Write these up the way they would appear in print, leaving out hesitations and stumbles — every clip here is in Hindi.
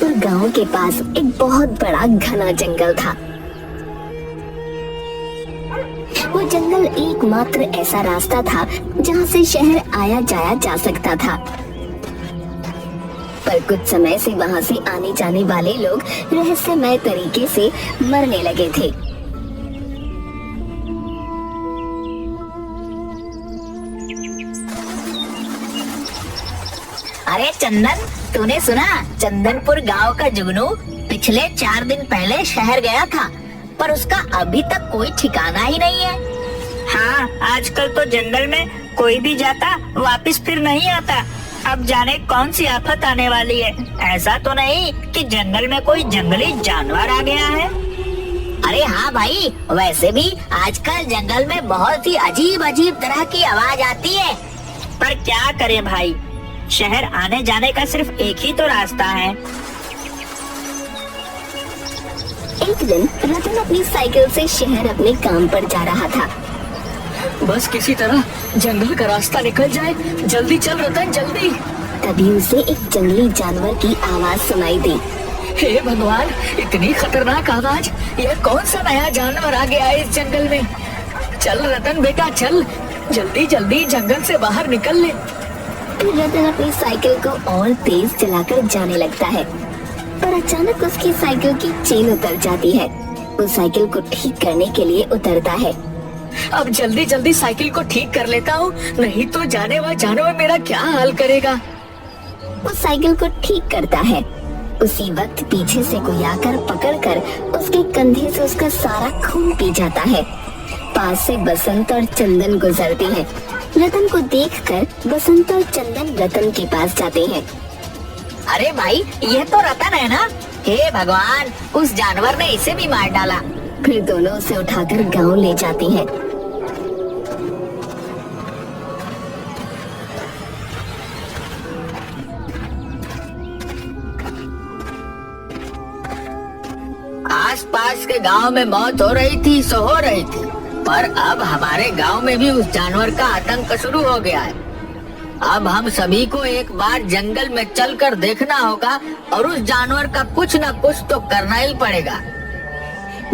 चंदनपुर गांव के पास एक बहुत बड़ा घना जंगल था। वो जंगल एकमात्र ऐसा रास्ता था जहां से शहर आया जाया जा सकता था। पर कुछ समय से वहां से आने जाने वाले लोग रहस्यमय तरीके से मरने लगे थे। अरे चंदन, तूने सुना? चंदनपुर गांव का जुगनू पिछले 4 दिन पहले शहर गया था, पर उसका अभी तक कोई ठिकाना ही नहीं है। हाँ, आजकल तो जंगल में कोई भी जाता वापस फिर नहीं आता। अब जाने कौन सी आफत आने वाली है। ऐसा तो नहीं कि जंगल में कोई जंगली जानवर आ गया है? अरे हाँ भाई, वैसे भी आजकल जंगल में बहुत ही अजीब अजीब तरह की आवाज आती है। पर क्या करें भाई, शहर आने जाने का सिर्फ एक ही तो रास्ता है। एक दिन रतन अपनी साइकिल से शहर अपने काम पर जा रहा था। बस किसी तरह जंगल का रास्ता निकल जाए, जल्दी चल रतन जल्दी। तभी उसे एक जंगली जानवर की आवाज सुनाई दी। हे भगवान, इतनी खतरनाक आवाज! यह कौन सा नया जानवर आ गया है इस जंगल में? चल रतन बेटा चल, जल्दी जल्दी जंगल से बाहर निकल ले। फिर रतन अपनी साइकिल को और तेज चलाकर जाने लगता है, पर अचानक उसकी साइकिल की चेन उतर जाती है। वो साइकिल को ठीक करने के लिए उतरता है। अब जल्दी जल्दी साइकिल को ठीक कर लेता हूँ, नहीं तो जाने वाला जानवर मेरा क्या हाल करेगा। वो साइकिल को ठीक करता है। उसी वक्त पीछे से कोई आकर पकड़कर उसके कंधे से उसका सारा खून पी जाता है। पास से बसंत और चंदन गुजरते हैं। रतन को देखकर बसंत और चंदन रतन के पास जाते हैं। अरे भाई, ये तो रतन है ना? हे भगवान, उस जानवर ने इसे भी मार डाला। फिर दोनों उसे उठाकर गांव ले जाते हैं। आसपास के गांव में मौत हो रही थी सो हो रही थी, पर अब हमारे गांव में भी उस जानवर का आतंक शुरू हो गया है। अब हम सभी को एक बार जंगल में चलकर देखना होगा और उस जानवर का कुछ न कुछ तो करना ही पड़ेगा।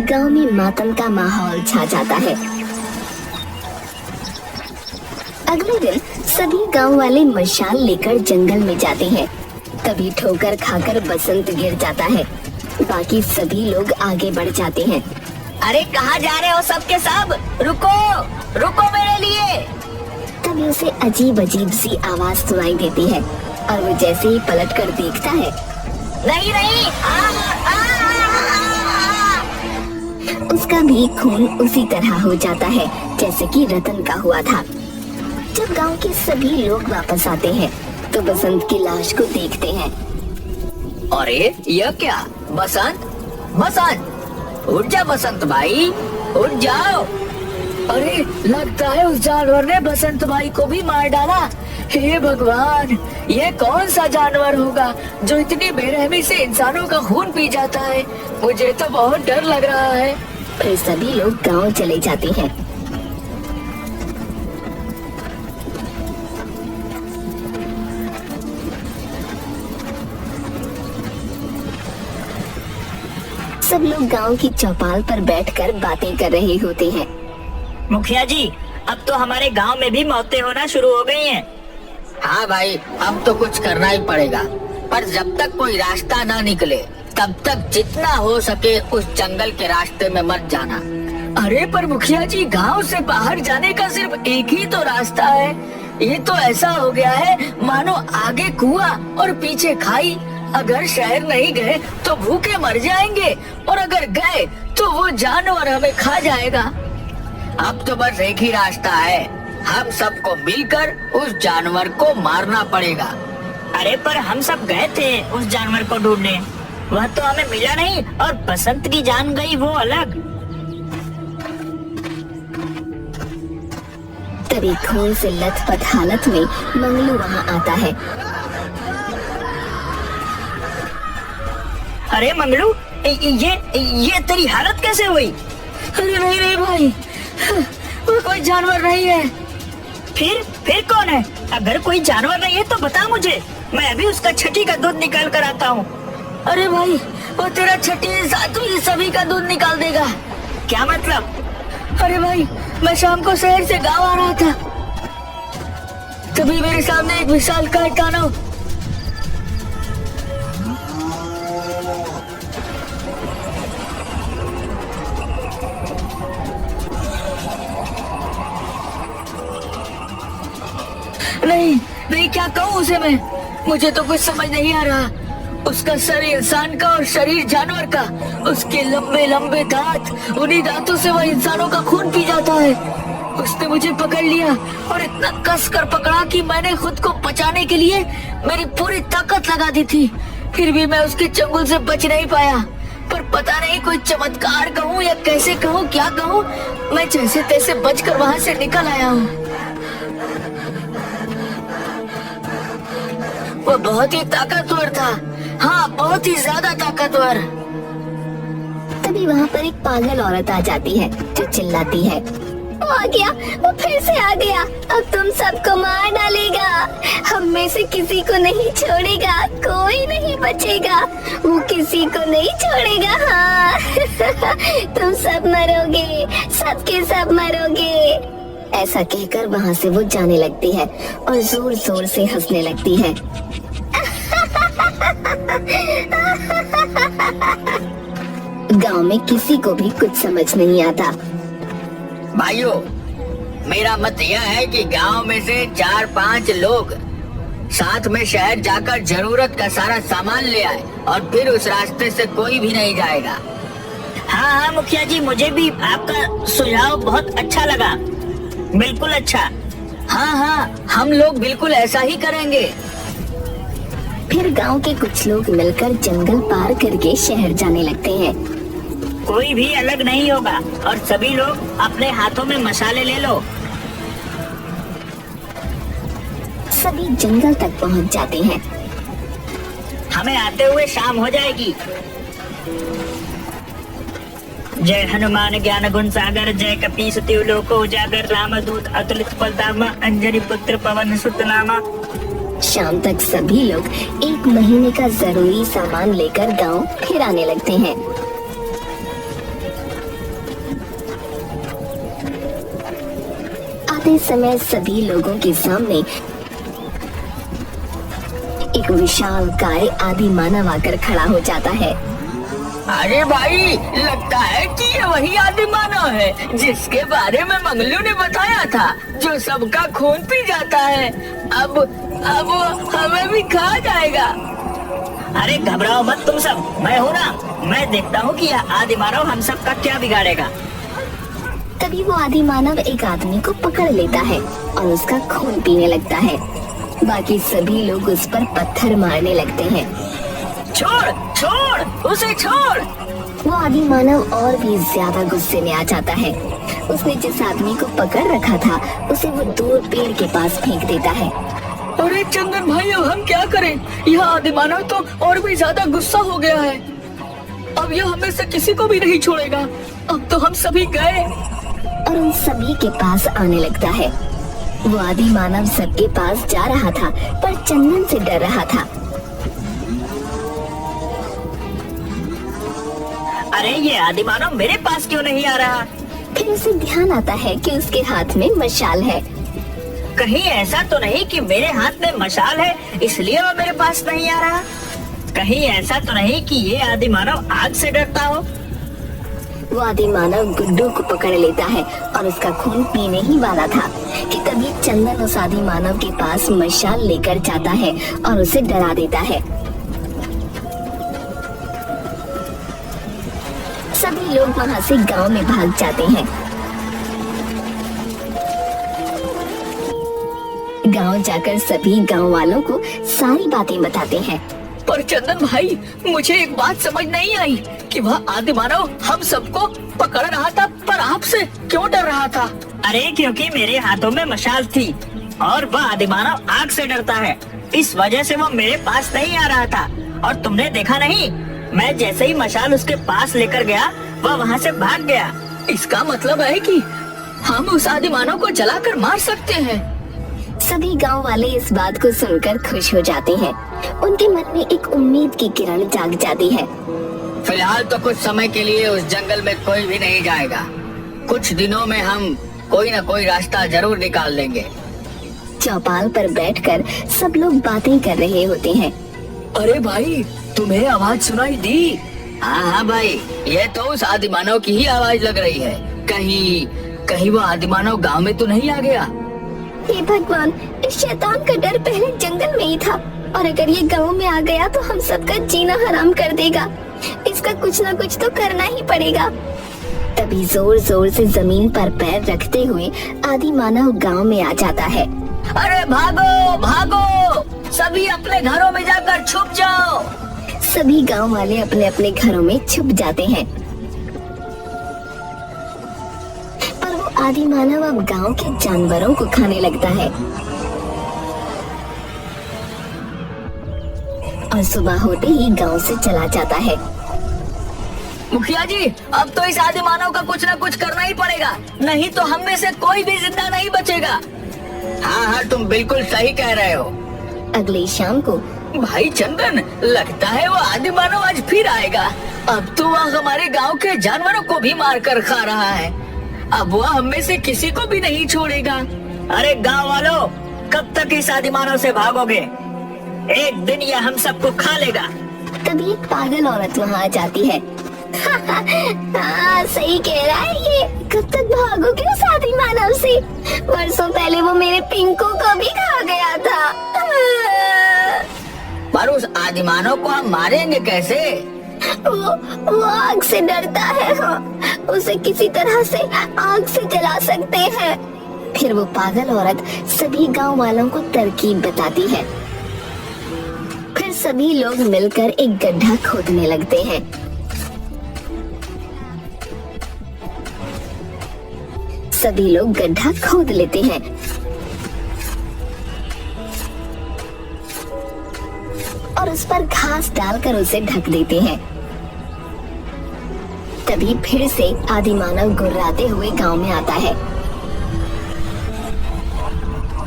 गांव में मातम का माहौल छा जाता है। अगले दिन सभी गांव वाले मशाल लेकर जंगल में जाते हैं। तभी ठोकर खाकर बसंत गिर जाता है। बाकी सभी लोग आगे बढ़ जाते हैं। अरे कहाँ जा रहे हो सबके सब? रुको रुको मेरे लिए। तभी उसे अजीब अजीब सी आवाज सुनाई देती है और वो जैसे ही पलट कर देखता है, नहीं नहीं, उसका भी खून उसी तरह हो जाता है जैसे कि रतन का हुआ था। जब गांव के सभी लोग वापस आते हैं तो बसंत की लाश को देखते हैं। अरे यह क्या? बसंत बसंत, उठ जा बसंत भाई, उठ जाओ। अरे लगता है उस जानवर ने बसंत भाई को भी मार डाला। हे भगवान, ये कौन सा जानवर होगा जो इतनी बेरहमी से इंसानों का खून पी जाता है? मुझे तो बहुत डर लग रहा है। फिर सभी लोग गांव चले जाते हैं। सब लोग गांव की चौपाल पर बैठकर बातें कर रहे होते हैं। मुखिया जी, अब तो हमारे गांव में भी मौतें होना शुरू हो गई हैं। हाँ भाई, अब तो कुछ करना ही पड़ेगा, पर जब तक कोई रास्ता ना निकले तब तक जितना हो सके उस जंगल के रास्ते में मत जाना। अरे पर मुखिया जी, गांव से बाहर जाने का सिर्फ एक ही तो रास्ता है। ये तो ऐसा हो गया है मानो आगे कुआं और पीछे खाई। अगर शहर नहीं गए तो भूखे मर जाएंगे, और अगर गए तो वो जानवर हमें खा जाएगा। अब तो बस एक ही रास्ता है, हम सबको मिलकर उस जानवर को मारना पड़ेगा। अरे पर हम सब गए थे उस जानवर को ढूंढने, वह तो हमें मिला नहीं, और बसंत की जान गई वो अलग। तभी खून से लथपथ हालत में मंगलू वहाँ आता है। अरे मंगलू, ये तेरी हालत कैसे हुई? अरे नहीं नहीं भाई, वो कोई जानवर नहीं है। फिर कौन है? अगर कोई जानवर नहीं है तो बता मुझे, मैं अभी उसका छठी का दूध निकाल कर आता हूँ। अरे भाई, वो तेरा छठी सातु ये सभी का दूध निकाल देगा। क्या मतलब? अरे भाई, मैं शाम को शहर से गांव आ रहा था, तभी मेरे सामने एक विशालकाय दानव नहीं, क्या कहूँ उसे मैं, मुझे तो कुछ समझ नहीं आ रहा। उसका सर इंसान का और शरीर जानवर का, उसके लंबे लंबे दांत, उन्हीं दांतों से वह इंसानों का खून पी जाता है। उसने मुझे पकड़ लिया और इतना कस कर पकड़ा कि मैंने खुद को बचाने के लिए मेरी पूरी ताकत लगा दी थी, फिर भी मैं उसके चंगुल से बच नहीं पाया। पर पता नहीं कोई चमत्कार कहूँ या कैसे कहूँ, क्या कहूँ, मैं जैसे तैसे बचकर वहाँ से निकल आया हूँ। वो बहुत ही ताकतवर था, हाँ बहुत ही ज्यादा ताकतवर। तभी वहाँ पर एक पागल औरत आ जाती है जो चिल्लाती है, वो आ गया, वो फिर से आ गया, अब तुम सबको मार डालेगा, हम में से किसी को नहीं छोड़ेगा, कोई नहीं बचेगा, वो किसी को नहीं छोड़ेगा, हाँ तुम सब मरोगे, सबके सब मरोगे। ऐसा कहकर वहाँ से वो जाने लगती है और जोर जोर से हंसने लगती है। गांव में किसी को भी कुछ समझ नहीं आता। भाइयों, मेरा मत यह है कि गांव में से 4-5 लोग साथ में शहर जाकर जरूरत का सारा सामान ले आए और फिर उस रास्ते से कोई भी नहीं जाएगा। हाँ मुखिया जी, मुझे भी आपका सुझाव बहुत अच्छा लगा, बिल्कुल अच्छा। हाँ, हम लोग बिल्कुल ऐसा ही करेंगे। फिर गांव के कुछ लोग मिलकर जंगल पार करके शहर जाने लगते हैं। कोई भी अलग नहीं होगा और सभी लोग अपने हाथों में मसाले ले लो। सभी जंगल तक पहुंच जाते हैं। हमें आते हुए शाम हो जाएगी। जय हनुमान ज्ञान गुण सागर, जय कपीस तिहु लोको उजागर, रामदूत अतुलित बलधामा, अंजनी पुत्र पवन सुत नामा। शाम तक सभी लोग 1 महीने का जरूरी सामान लेकर गांव फिर आने लगते हैं। आते समय सभी लोगों के सामने एक विशाल काय आदि मानव आकर खड़ा हो जाता है। अरे भाई, लगता है कि ये वही आदि मानव है जिसके बारे में मंगलू ने बताया था, जो सबका खून पी जाता है। अब हमें भी खा जाएगा। अरे घबराओ मत तुम सब, मैं हूँ ना, मैं देखता हूँ कि यह आदि मानव हम सब का क्या बिगाड़ेगा। तभी वो आदि मानव एक आदमी को पकड़ लेता है और उसका खून पीने लगता है। बाकी सभी लोग उस पर पत्थर मारने लगते हैं। छोड़, उसे छोड़। वो आदि मानव और भी ज्यादा गुस्से में आ जाता है। उसने जिस आदमी को पकड़ रखा था उसे वो दूर पेड़ के पास फेंक देता है। अरे चंदन भाई, अब हम क्या करें? यह आदि मानव तो और भी ज्यादा गुस्सा हो गया है। अब यह हमें से किसी को भी नहीं छोड़ेगा। अब तो हम सभी गए। और उन सभी के पास आने लगता है। वो आदि मानव सबके पास जा रहा था पर चंदन से डर रहा था। अरे ये आदि मानव मेरे पास क्यों नहीं आ रहा? फिर उसे ध्यान आता है कि उसके हाथ में मशाल है। कहीं ऐसा तो नहीं कि मेरे हाथ में मशाल है इसलिए वो मेरे पास नहीं आ रहा? कहीं ऐसा तो नहीं कि ये आदि मानव आग से डरता हो? वो आदि मानव गुड्डू को पकड़ लेता है और उसका खून पीने ही वाला था कि तभी चंदन उस आदि मानव के पास मशाल लेकर जाता है और उसे डरा देता है। सभी लोग वहाँ से गांव में भाग जाते हैं। गांव जाकर सभी गांव वालों को सारी बातें बताते हैं। पर चंदन भाई, मुझे एक बात समझ नहीं आई कि वह आदि मानव हम सबको पकड़ रहा था, पर आपसे क्यों डर रहा था? अरे क्योंकि मेरे हाथों में मशाल थी और वह आदि मानव आग से डरता है, इस वजह से वो मेरे पास नहीं आ रहा था। और तुमने देखा नहीं, मैं जैसे ही मशाल उसके पास लेकर गया वह वहाँ से भाग गया। इसका मतलब है कि हम उस आदि मानव को जलाकर मार सकते हैं। सभी गांव वाले इस बात को सुनकर खुश हो जाते हैं उनके मन में एक उम्मीद की किरण जाग जाती है। फिलहाल तो कुछ समय के लिए उस जंगल में कोई भी नहीं जाएगा। कुछ दिनों में हम कोई न कोई रास्ता जरूर निकाल लेंगे। चौपाल पर बैठकर सब लोग बातें कर रहे होते हैं। अरे भाई, तुम्हें आवाज सुनाई दी? हाँ भाई, ये तो उस आदिमानव की ही आवाज लग रही है। कहीं वो आदिमानव गांव में तो नहीं आ गया? हे भगवान, इस शैतान का डर पहले जंगल में ही था, और अगर ये गांव में आ गया तो हम सबका जीना हराम कर देगा। इसका कुछ न कुछ तो करना ही पड़ेगा। तभी जोर जोर से जमीन पर पैर रखते हुए आदिमानव गांव में आ जाता है। अरे भागो भागो, सभी अपने घरों में जाकर छुप जाओ। सभी गांव वाले अपने अपने घरों में छुप जाते हैं। पर वो आदिमानव अब गांव के जानवरों को खाने लगता है। और सुबह होते ही गांव से चला जाता है। मुखिया जी, अब तो इस आदिमानव का कुछ न कुछ करना ही पड़ेगा, नहीं तो हम में से कोई भी जिंदा नहीं बचेगा। हाँ, तुम बिल्कुल सही कह रहे हो। अगली शाम को भाई चंदन, लगता है वो आदिमानव आज फिर आएगा। अब तो वह हमारे गांव के जानवरों को भी मार कर खा रहा है। अब वह हम में से किसी को भी नहीं छोड़ेगा। अरे गांव वालों, कब तक इस आदिमानव से भागोगे? एक दिन यह हम सबको खा लेगा। तभी एक पागल औरत वहाँ आ जाती है। हाँ, सही कह रहा है ये। कब तक भागोगे उस आदिमानव से? वर्षों पहले वो मेरे पिंकू को भी खा गया था। पर उस आदिमानव को हम मारेंगे कैसे? वो आग से डरता है। हाँ, उसे किसी तरह से आग से जला सकते हैं। फिर वो पागल औरत सभी गांव वालों को तरकीब बताती है। फिर सभी लोग मिलकर एक गड्ढा खोदने लगते हैं। सभी लोग गड्ढा खोद लेते हैं और उस पर घास डालकर उसे ढक देते हैं। तभी फिर से आदिमानव गुर्राते हुए गांव में आता है।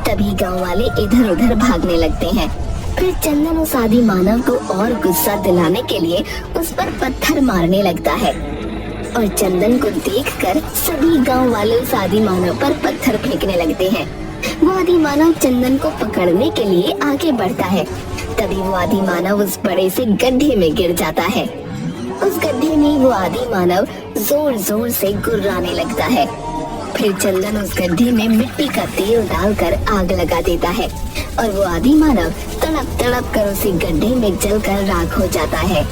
तभी गांव वाले इधर उधर भागने लगते हैं। फिर चंदन उस आदिमानव को और गुस्सा दिलाने के लिए उस पर पत्थर मारने लगता है, और चंदन को देखकर सभी गांव वाले उस आदिमानव पर पत्थर फेंकने लगते हैं। वो आदिमानव चंदन को पकड़ने के लिए आगे बढ़ता है। तभी वो आदिमानव उस बड़े से गड्ढे में गिर जाता है। उस गड्ढे में वो आदिमानव जोर जोर से गुर्राने लगता है। फिर चंदन उस गड्ढे में मिट्टी का तेल डालकर आग लगा देता है, और वो आदिमानव तड़प तड़प कर उसी गड्ढे में जलकर राख हो जाता है।